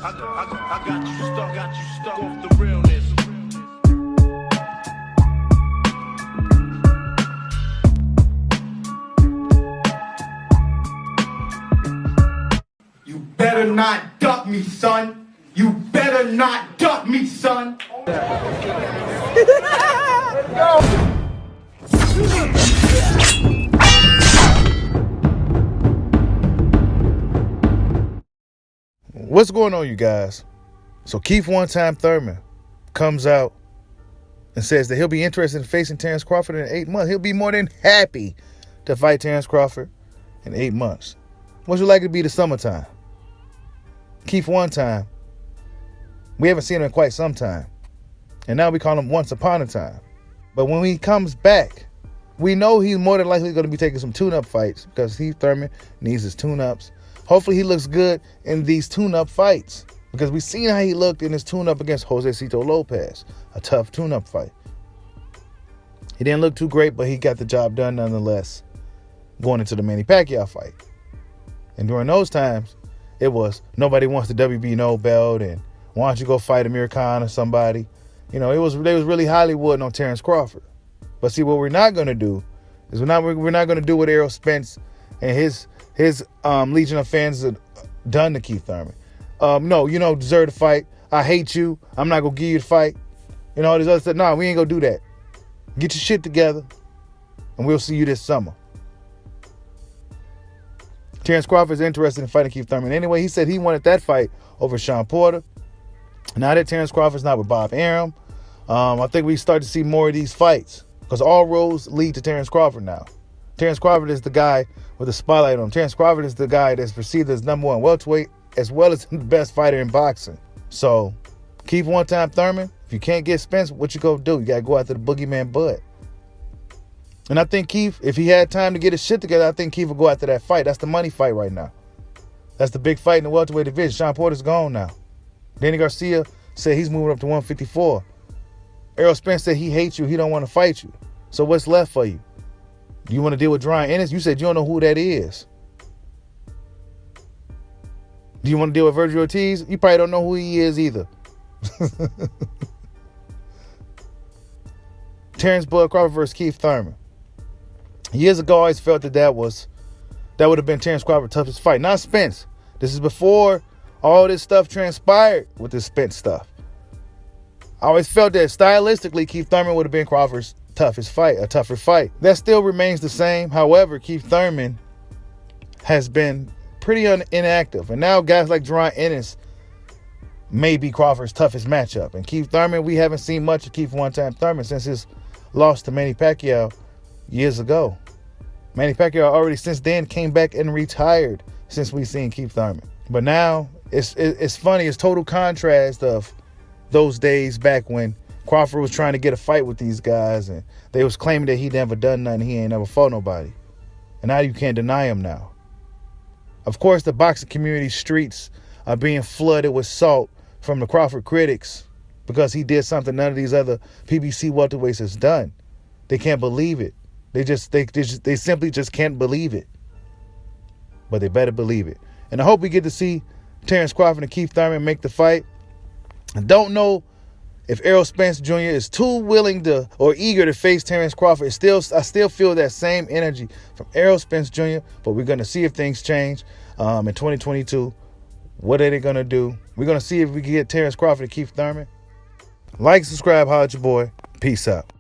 I got you stuck off the realness. You better not duck me, son. You better not duck me, son. What's going on, you guys? So Keith one-time Thurman comes out and says that he'll be interested in facing Terence Crawford in 8 months. He'll be more than happy to fight Terence Crawford in 8 months. What's it like to be the summertime? Keith one time. We haven't seen him in quite some time. And now we call him once upon a time. But when he comes back, we know he's more than likely going to be taking some tune-up fights because Keith Thurman needs his tune-ups. Hopefully he looks good in these tune-up fights because we've seen how he looked in his tune-up against Josecito Lopez, a tough tune-up fight. He didn't look too great, but he got the job done nonetheless going into the Manny Pacquiao fight. And during those times, it was nobody wants the WBO belt and why don't you go fight Amir Khan or somebody. You know, they was really Hollywood on Terence Crawford. But see, what we're not going to do is we're not going to do what Errol Spence and his legion of fans have done to Keith Thurman. No, you don't deserve to fight. I hate you. I'm not going to give you the fight. You know, all this other stuff. No, we ain't going to do that. Get your shit together, and we'll see you this summer. Terence Crawford is interested in fighting Keith Thurman. Anyway, he said he wanted that fight over Sean Porter. Now that Terence Crawford's not with Bob Arum, I think we start to see more of these fights because all roads lead to Terence Crawford now. Terence Crawford is the guy with the spotlight on him. Terence Crawford is the guy that's perceived as #1 welterweight as well as the best fighter in boxing. So, Keith one-time Thurman, if you can't get Spence, what you gonna do? You gotta go after the boogeyman Bud. And I think Keith, if he had time to get his shit together, I think Keith would go after that fight. That's the money fight right now. That's the big fight in the welterweight division. Sean Porter's gone now. Danny Garcia said he's moving up to 154. Errol Spence said he hates you. He don't want to fight you. So what's left for you? Do you want to deal with Brian Ennis? You said you don't know who that is. Do you want to deal with Virgil Ortiz? You probably don't know who he is either. Terence Bud Crawford versus Keith Thurman. Years ago, I always felt that would have been Terence Crawford's toughest fight, not Spence. This is before all this stuff transpired with this Spence stuff. I always felt that stylistically, Keith Thurman would have been Crawford's toughest fight, a tougher fight. That still remains the same. However, Keith Thurman has been pretty inactive. And now guys like Brian Ennis may be Crawford's toughest matchup. And Keith Thurman, we haven't seen much of Keith one-time Thurman since his loss to Manny Pacquiao years ago. Manny Pacquiao already since then came back and retired since we've seen Keith Thurman. But now it's funny. It's total contrast of those days back when Crawford was trying to get a fight with these guys and they was claiming that he never done nothing. He ain't never fought nobody. And now you can't deny him now. Of course, the boxing community streets are being flooded with salt from the Crawford critics because he did something none of these other PBC welterweights has done. They can't believe it. They simply just can't believe it. But they better believe it. And I hope we get to see Terence Crawford and Keith Thurman make the fight. I don't know if Errol Spence Jr. is too willing to or eager to face Terence Crawford. I still feel that same energy from Errol Spence Jr., but we're going to see if things change in 2022. What are they going to do? We're going to see if we can get Terence Crawford and Keith Thurman. Like, subscribe, holla at your boy. Peace out.